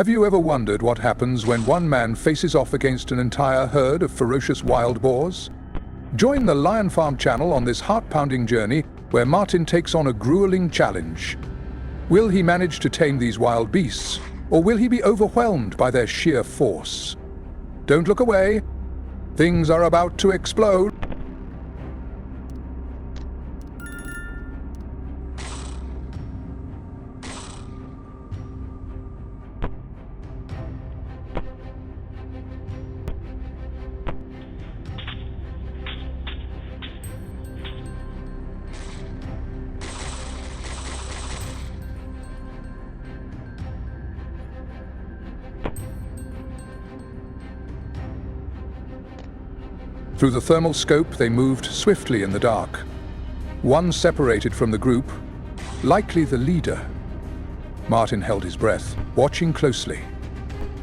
Have you ever wondered what happens when one man faces off against an entire herd of ferocious wild boars? Join the Lionfarm channel on this heart-pounding journey where Martin takes on a grueling challenge. Will he manage to tame these wild beasts, or will he be overwhelmed by their sheer force? Don't look away. Things are about to explode. Through the thermal scope, they moved swiftly in the dark. One separated from the group, likely the leader. Martin held his breath, watching closely.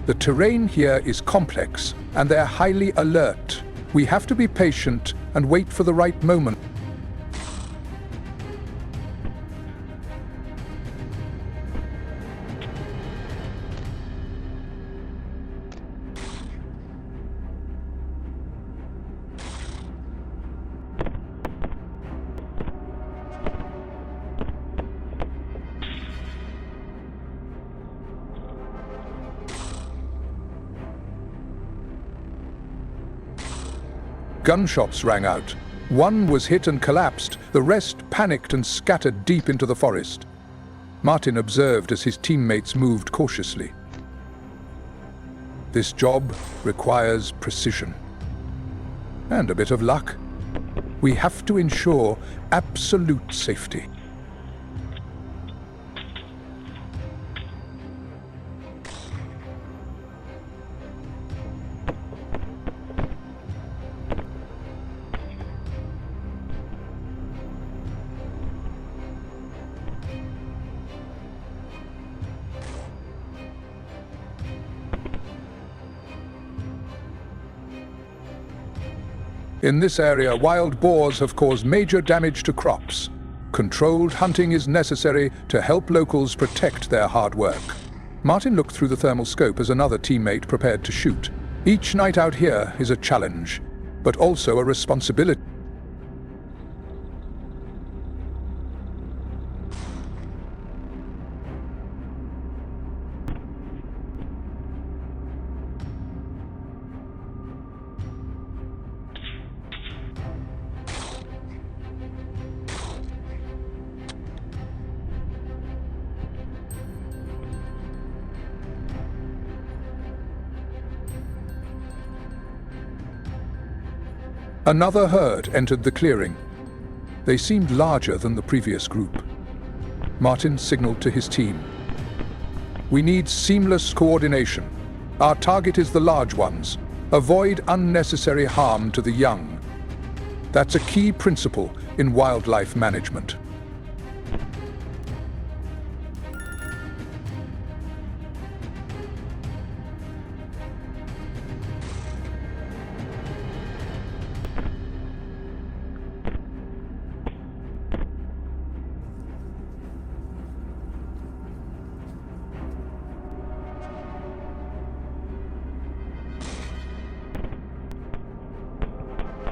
The terrain here is complex, and they're highly alert. We have to be patient and wait for the right moment. Gunshots rang out. One was hit and collapsed. The rest panicked and scattered deep into the forest. Martin observed as his teammates moved cautiously. This job requires precision. And a bit of luck. We have to ensure absolute safety. In this area, wild boars have caused major damage to crops. Controlled hunting is necessary to help locals protect their hard work. Martin looked through the thermal scope as another teammate prepared to shoot. Each night out here is a challenge, but also a responsibility. Another herd entered the clearing. They seemed larger than the previous group. Martin signaled to his team. We need seamless coordination. Our target is the large ones. Avoid unnecessary harm to the young. That's a key principle in wildlife management.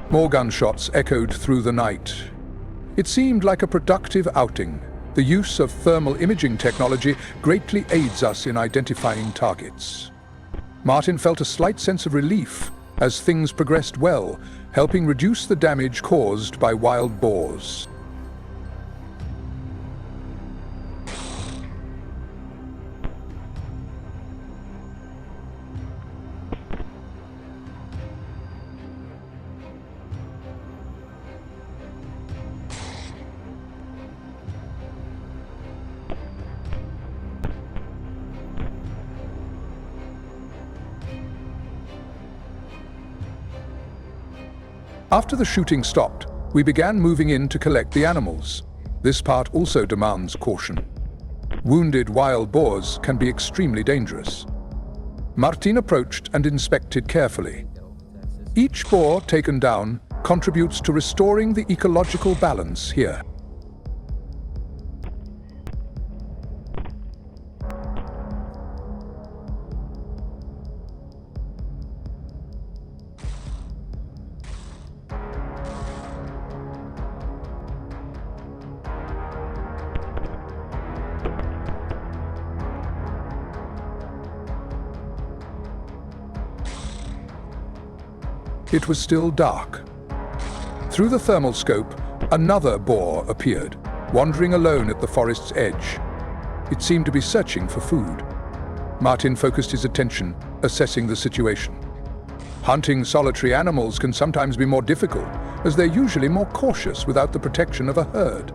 More gunshots echoed through the night. It seemed like a productive outing. The use of thermal imaging technology greatly aids us in identifying targets. Martin felt a slight sense of relief as things progressed well, helping reduce the damage caused by wild boars. After the shooting stopped, we began moving in to collect the animals. This part also demands caution. Wounded wild boars can be extremely dangerous. Martin approached and inspected carefully. Each boar taken down contributes to restoring the ecological balance here. It was still dark. Through the thermal scope, another boar appeared, wandering alone at the forest's edge. It seemed to be searching for food. Martin focused his attention, assessing the situation. Hunting solitary animals can sometimes be more difficult, as they're usually more cautious without the protection of a herd.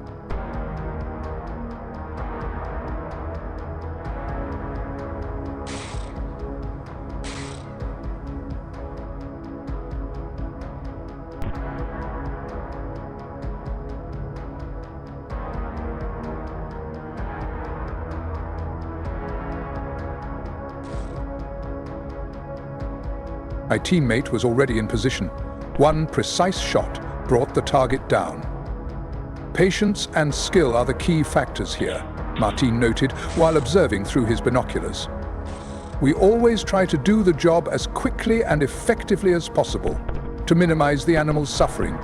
My teammate was already in position. One precise shot brought the target down. Patience and skill are the key factors here, Martin noted while observing through his binoculars. We always try to do the job as quickly and effectively as possible to minimize the animal's suffering.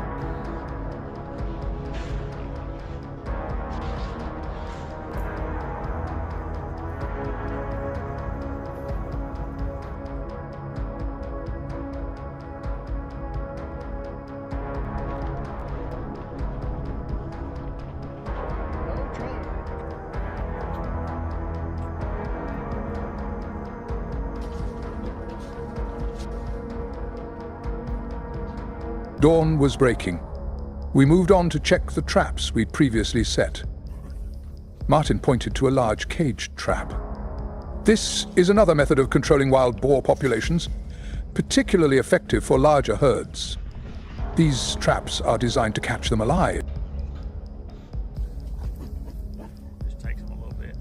Dawn was breaking. We moved on to check the traps we'd previously set. Martin pointed to a large cage trap. This is another method of controlling wild boar populations, particularly effective for larger herds. These traps are designed to catch them alive. Just takes them a little bit.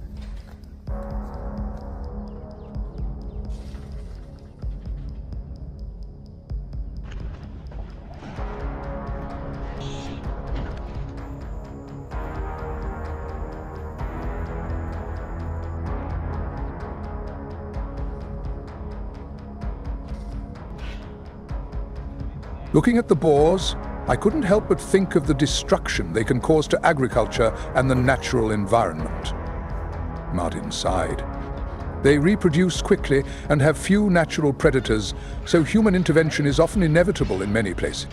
Looking at the boars, I couldn't help but think of the destruction they can cause to agriculture and the natural environment. Martin sighed. They reproduce quickly and have few natural predators, so human intervention is often inevitable in many places.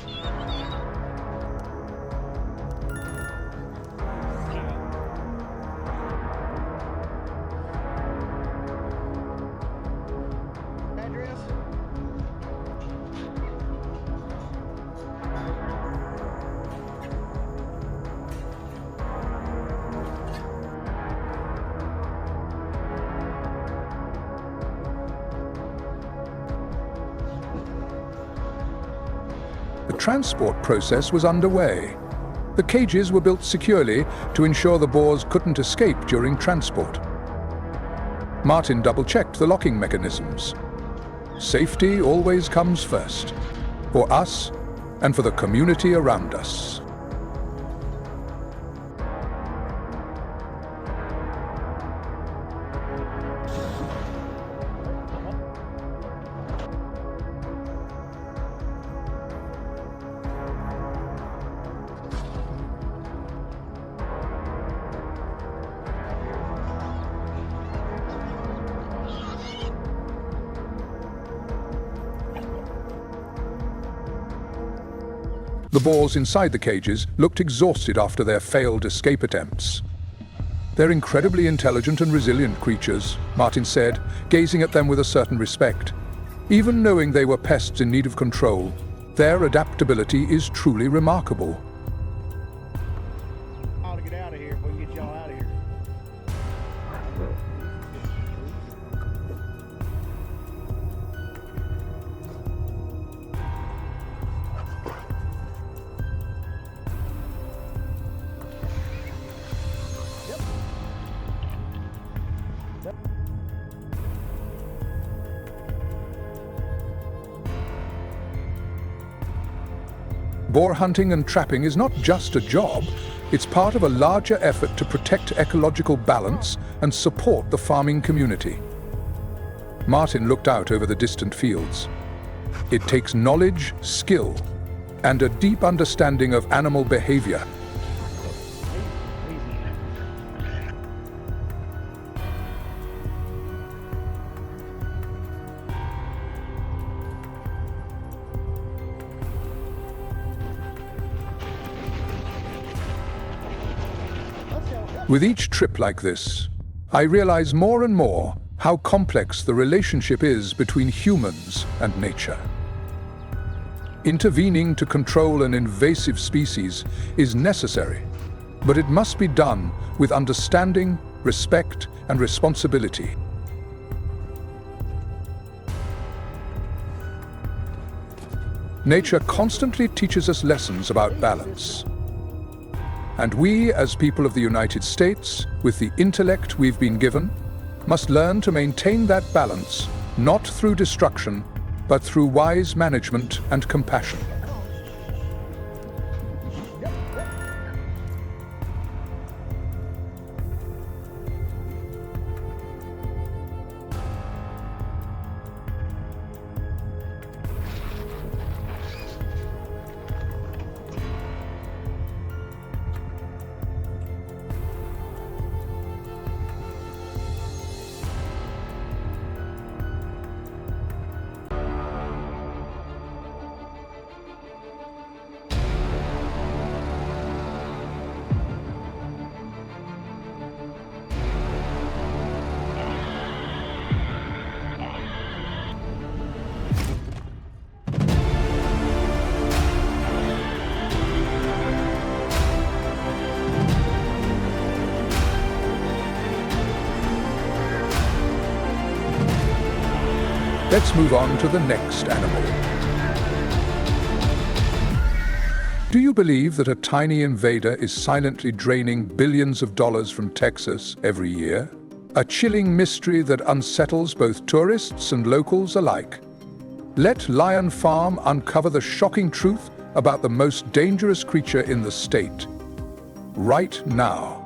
The transport process was underway. The cages were built securely to ensure the boars couldn't escape during transport. Martin double-checked the locking mechanisms. Safety always comes first, for us and for the community around us. The boars inside the cages looked exhausted after their failed escape attempts. They're incredibly intelligent and resilient creatures, Martin said, gazing at them with a certain respect. Even knowing they were pests in need of control, their adaptability is truly remarkable. I'll get out of here if we can get y'all out of here. Boar hunting and trapping is not just a job, it's part of a larger effort to protect ecological balance and support the farming community. Martin looked out over the distant fields. It takes knowledge, skill, and a deep understanding of animal behavior. With each trip like this, I realize more and more how complex the relationship is between humans and nature. Intervening to control an invasive species is necessary, but it must be done with understanding, respect, and responsibility. Nature constantly teaches us lessons about balance. And we, as people of the United States, with the intellect we've been given, must learn to maintain that balance, not through destruction, but through wise management and compassion. Let's move on to the next animal. Do you believe that a tiny invader is silently draining billions of dollars from Texas every year? A chilling mystery that unsettles both tourists and locals alike. Let Lionfarm uncover the shocking truth about the most dangerous creature in the state, right now.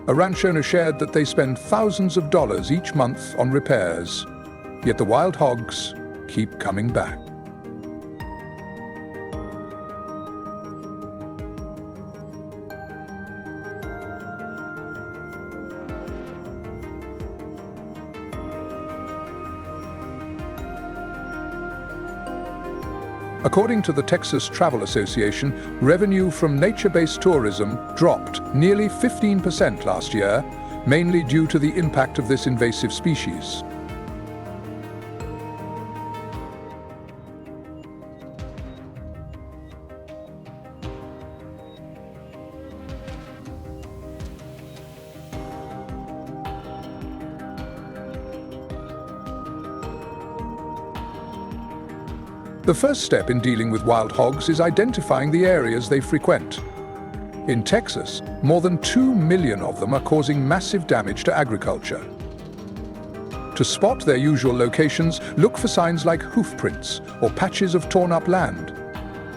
A ranch owner shared that they spend thousands of dollars each month on repairs, yet the wild hogs keep coming back. According to the Texas Travel Association, revenue from nature-based tourism dropped nearly 15% last year, mainly due to the impact of this invasive species. The first step in dealing with wild hogs is identifying the areas they frequent. In Texas, more than 2 million of them are causing massive damage to agriculture. To spot their usual locations, look for signs like hoof prints or patches of torn-up land.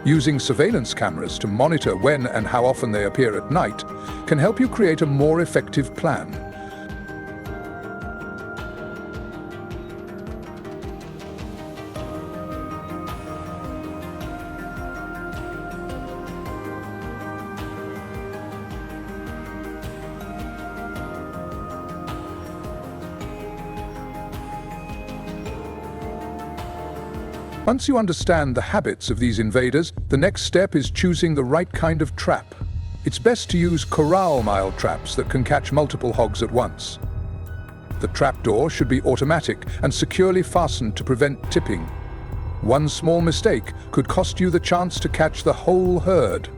Using surveillance cameras to monitor when and how often they appear at night can help you create a more effective plan. Once you understand the habits of these invaders, the next step is choosing the right kind of trap. It's best to use corral-style traps that can catch multiple hogs at once. The trapdoor should be automatic and securely fastened to prevent tipping. One small mistake could cost you the chance to catch the whole herd.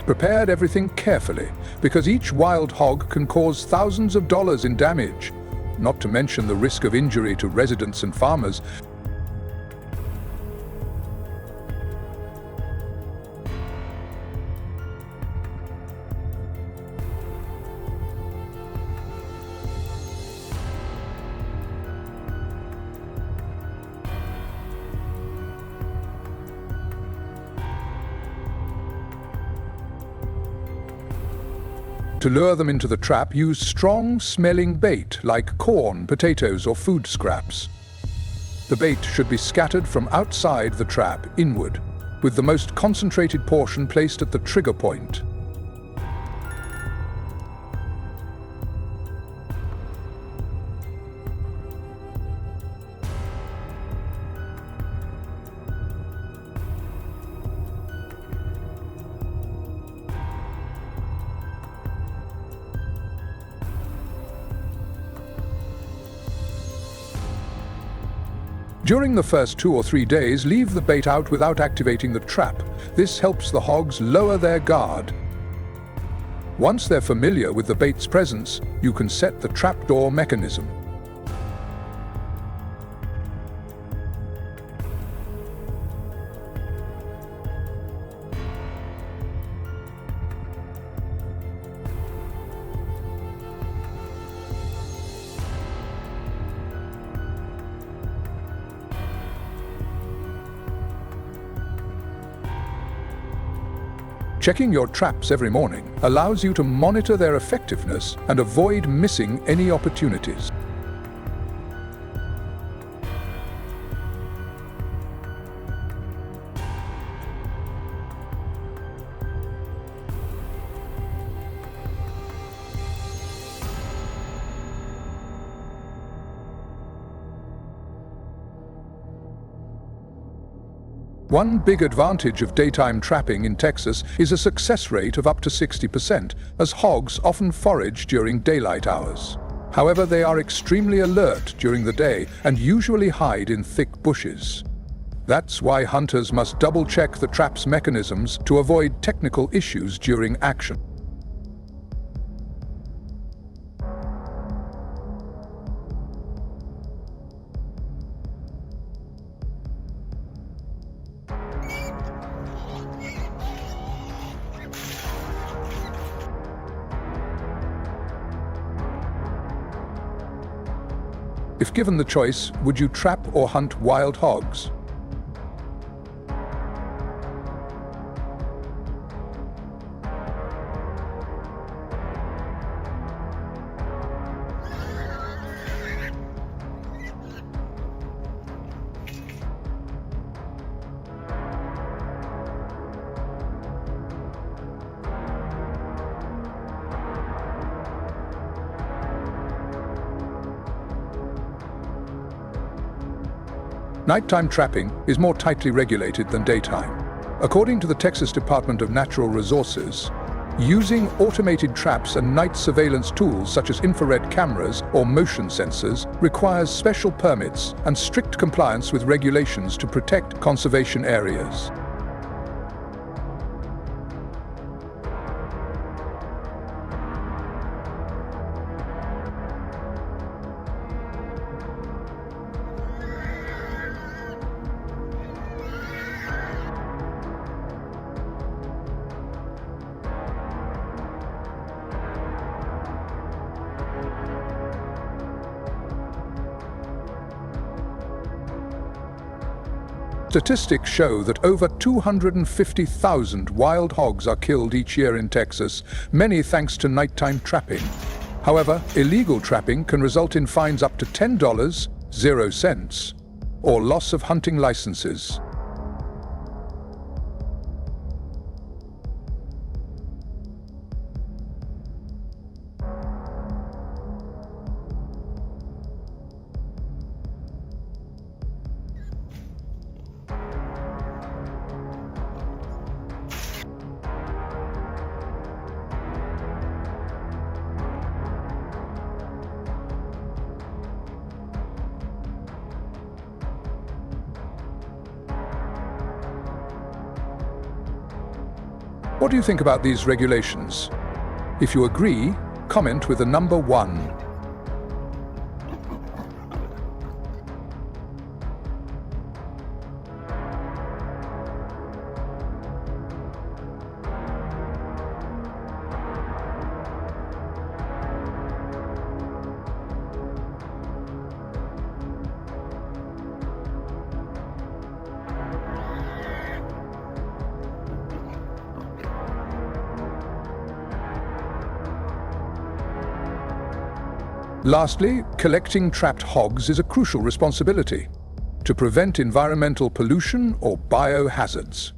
Prepared everything carefully, because each wild hog can cause thousands of dollars in damage, not to mention the risk of injury to residents and farmers. To lure them into the trap, use strong-smelling bait like corn, potatoes, or food scraps. The bait should be scattered from outside the trap inward, with the most concentrated portion placed at the trigger point. During the first 2 or 3 days, leave the bait out without activating the trap. This helps the hogs lower their guard. Once they're familiar with the bait's presence, you can set the trapdoor mechanism. Checking your traps every morning allows you to monitor their effectiveness and avoid missing any opportunities. One big advantage of daytime trapping in Texas is a success rate of up to 60%, as hogs often forage during daylight hours. However, they are extremely alert during the day and usually hide in thick bushes. That's why hunters must double-check the trap's mechanisms to avoid technical issues during action. If given the choice, would you trap or hunt wild hogs? Nighttime trapping is more tightly regulated than daytime. According to the Texas Department of Natural Resources, using automated traps and night surveillance tools such as infrared cameras or motion sensors requires special permits and strict compliance with regulations to protect conservation areas. Statistics show that over 250,000 wild hogs are killed each year in Texas, many thanks to nighttime trapping. However, illegal trapping can result in fines up to $10.00 or loss of hunting licenses. What do you think about these regulations? If you agree, comment with the number 1. Lastly, collecting trapped hogs is a crucial responsibility to prevent environmental pollution or biohazards.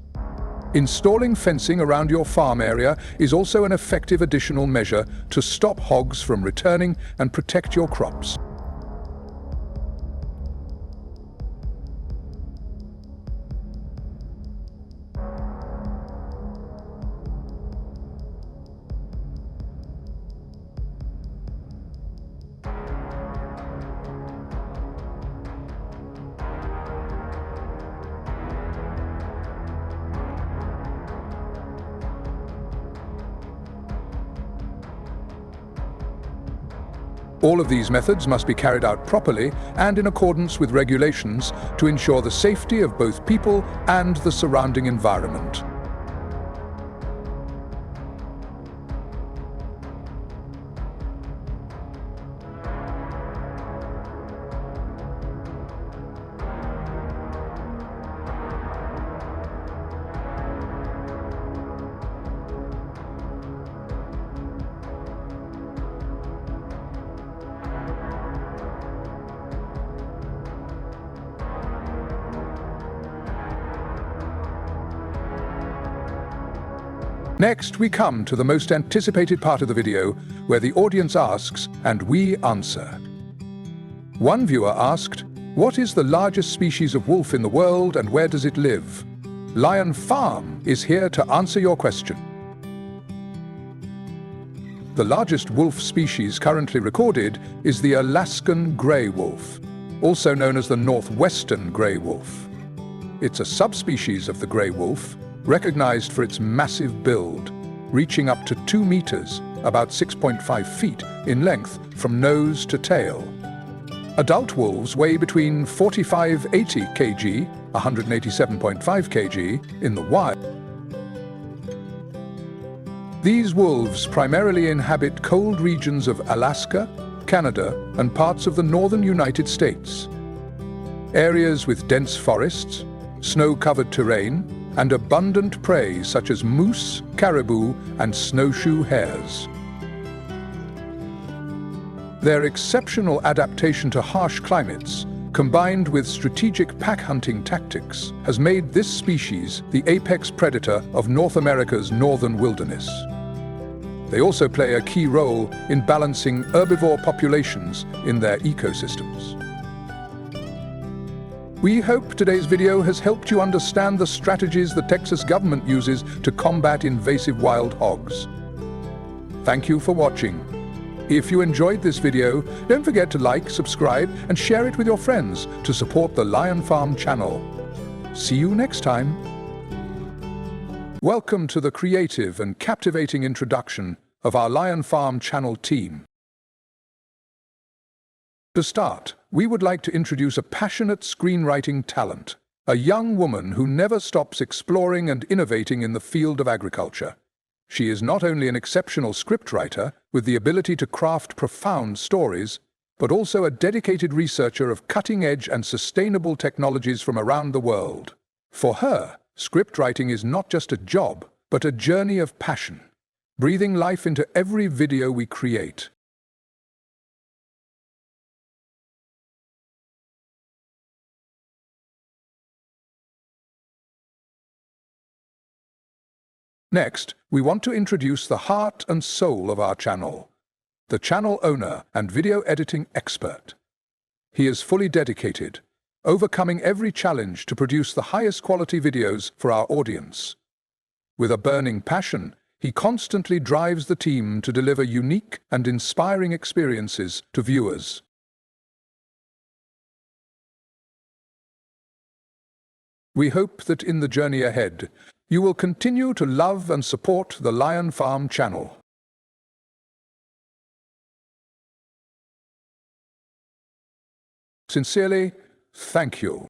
Installing fencing around your farm area is also an effective additional measure to stop hogs from returning and protect your crops. All of these methods must be carried out properly and in accordance with regulations to ensure the safety of both people and the surrounding environment. Next, we come to the most anticipated part of the video, where the audience asks and we answer. One viewer asked, "What is the largest species of wolf in the world and where does it live?" Lionfarm is here to answer your question. The largest wolf species currently recorded is the Alaskan gray wolf, also known as the northwestern gray wolf. It's a subspecies of the gray wolf, recognized for its massive build, reaching up to 2 meters, about 6.5 feet, in length from nose to tail. Adult wolves weigh between 45–80 kg, 187.5 kg, in the wild. These wolves primarily inhabit cold regions of Alaska, Canada, and parts of the northern United States. Areas with dense forests, snow-covered terrain, and abundant prey such as moose, caribou, and snowshoe hares. Their exceptional adaptation to harsh climates, combined with strategic pack hunting tactics, has made this species the apex predator of North America's northern wilderness. They also play a key role in balancing herbivore populations in their ecosystems. We hope today's video has helped you understand the strategies the Texas government uses to combat invasive wild hogs. Thank you for watching. If you enjoyed this video, don't forget to like, subscribe, and share it with your friends to support the Lionfarm channel. See you next time. Welcome to the creative and captivating introduction of our Lionfarm channel team. To start, we would like to introduce a passionate screenwriting talent, a young woman who never stops exploring and innovating in the field of agriculture. She is not only an exceptional scriptwriter with the ability to craft profound stories, but also a dedicated researcher of cutting-edge and sustainable technologies from around the world. For her, scriptwriting is not just a job, but a journey of passion, breathing life into every video we create. Next, we want to introduce the heart and soul of our channel, the channel owner and video editing expert. He is fully dedicated, overcoming every challenge to produce the highest quality videos for our audience. With a burning passion, he constantly drives the team to deliver unique and inspiring experiences to viewers. We hope that in the journey ahead, you will continue to love and support the Lionfarm channel. Sincerely, thank you.